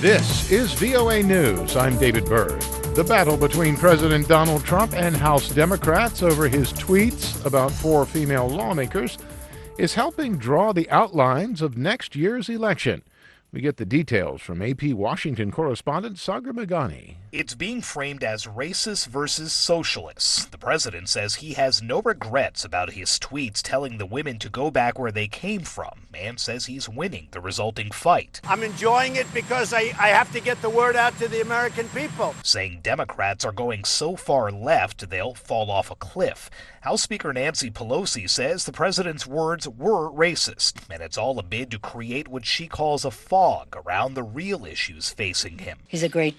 This is VOA News. I'm David Byrd. The battle between President Donald Trump and House Democrats over his tweets about 4 female lawmakers is helping draw the outlines of next year's election. We get the details from AP Washington correspondent Sagar Meghani. It's being framed as racist versus socialists. The president says he has no regrets about his tweets telling the women to go back where they came from, and says he's winning the resulting fight. I'm enjoying it because I have to get the word out to the American people. Saying Democrats are going so far left they'll fall off a cliff. House Speaker Nancy Pelosi says the president's words were racist, and it's all a bid to create what she calls a fog around the real issues facing him. He's a great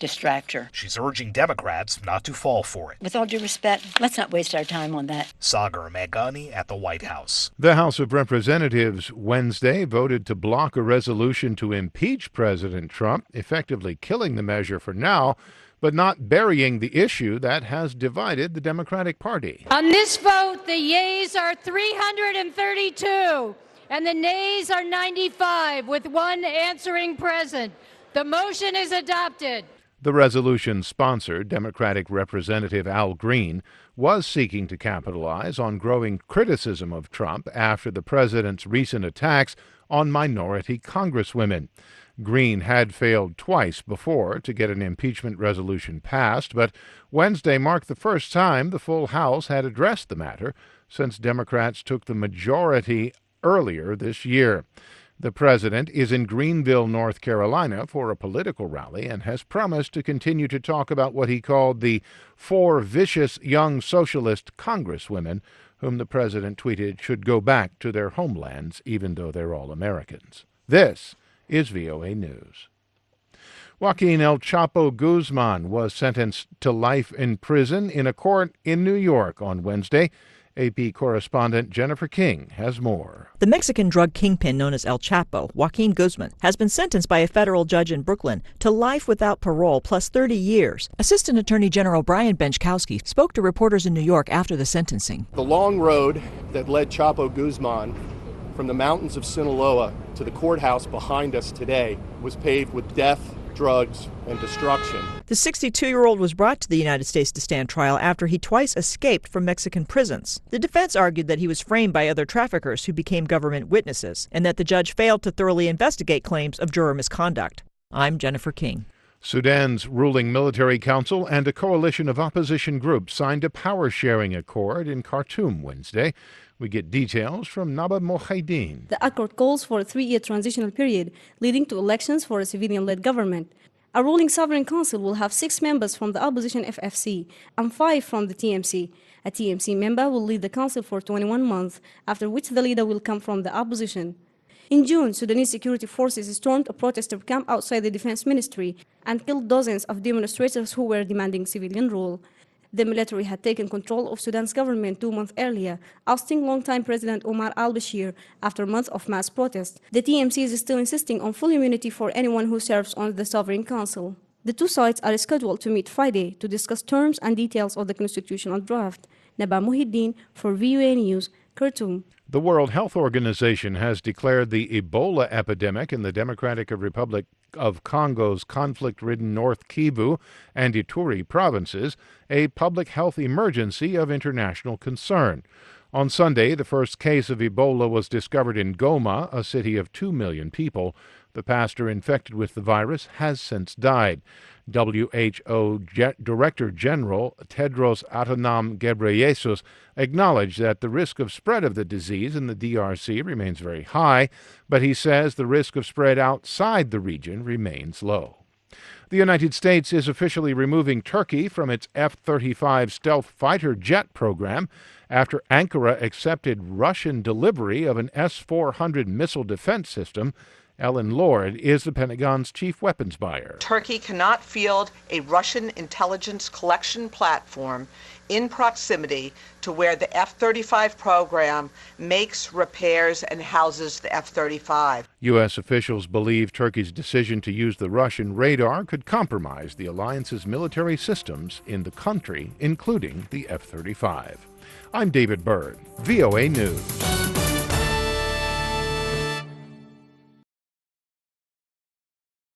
distractor. She's urging Democrats not to fall for it. With all due respect, let's not waste our time on that. Sagar Meghani at the White House. The House of Representatives Wednesday voted to block a resolution to impeach President Trump, effectively killing the measure for now, but not burying the issue that has divided the Democratic Party. On this vote, the yeas are 332, and the nays are 95, with one answering present. The motion is adopted. The resolution's sponsor, Democratic Representative Al Green, was seeking to capitalize on growing criticism of Trump after the president's recent attacks on minority congresswomen. Green had failed twice before to get an impeachment resolution passed, but Wednesday marked the first time the full House had addressed the matter since Democrats took the majority earlier this year. The president is in Greenville, North Carolina, for a political rally and has promised to continue to talk about what he called the 4 vicious young socialist congresswomen whom the president tweeted should go back to their homelands even though they're all Americans. This is VOA News. Joaquin El Chapo Guzman was sentenced to life in prison in a court in New York on Wednesday. AP correspondent Jennifer King has more. The Mexican drug kingpin known as El Chapo, Joaquin Guzman, has been sentenced by a federal judge in Brooklyn to life without parole plus 30 years. Assistant Attorney General Brian Benchkowski spoke to reporters in New York after the sentencing. The long road that led Chapo Guzman from the mountains of Sinaloa to the courthouse behind us today was paved with death, drugs, and destruction. The 62-year-old was brought to the United States to stand trial after he twice escaped from Mexican prisons. The defense argued that he was framed by other traffickers who became government witnesses, and that the judge failed to thoroughly investigate claims of juror misconduct. I'm Jennifer King. Sudan's ruling military council and a coalition of opposition groups signed a power-sharing accord in Khartoum Wednesday. We get details from Naba Mohaideen. The accord calls for a 3-year transitional period leading to elections for a civilian-led government. A ruling sovereign council will have 6 members from the opposition FFC and 5 from the TMC. A TMC member will lead the council for 21 months, after which the leader will come from the opposition. In June, Sudanese security forces stormed a protester camp outside the defense ministry and killed dozens of demonstrators who were demanding civilian rule. The military had taken control of Sudan's government 2 months earlier, ousting longtime President Omar al-Bashir after months of mass protest. The TMC is still insisting on full immunity for anyone who serves on the Sovereign Council. The 2 sides are scheduled to meet Friday to discuss terms and details of the constitutional draft. Naba Mohaideen for VOA News, Khartoum. The World Health Organization has declared the Ebola epidemic in the Democratic Republic of Congo's conflict-ridden North Kivu and Ituri provinces a public health emergency of international concern. On Sunday, the first case of Ebola was discovered in Goma, a city of 2 million people. The pastor infected with the virus has since died. WHO Director General Tedros Adhanom Ghebreyesus acknowledged that the risk of spread of the disease in the DRC remains very high, but he says the risk of spread outside the region remains low. The United States is officially removing Turkey from its F-35 stealth fighter jet program after Ankara accepted Russian delivery of an S-400 missile defense system. Ellen Lord is the Pentagon's chief weapons buyer. Turkey cannot field a Russian intelligence collection platform in proximity to where the F-35 program makes, repairs, and houses the F-35. U.S. officials believe Turkey's decision to use the Russian radar could compromise the alliance's military systems in the country, including the F-35. I'm David Byrd, VOA News.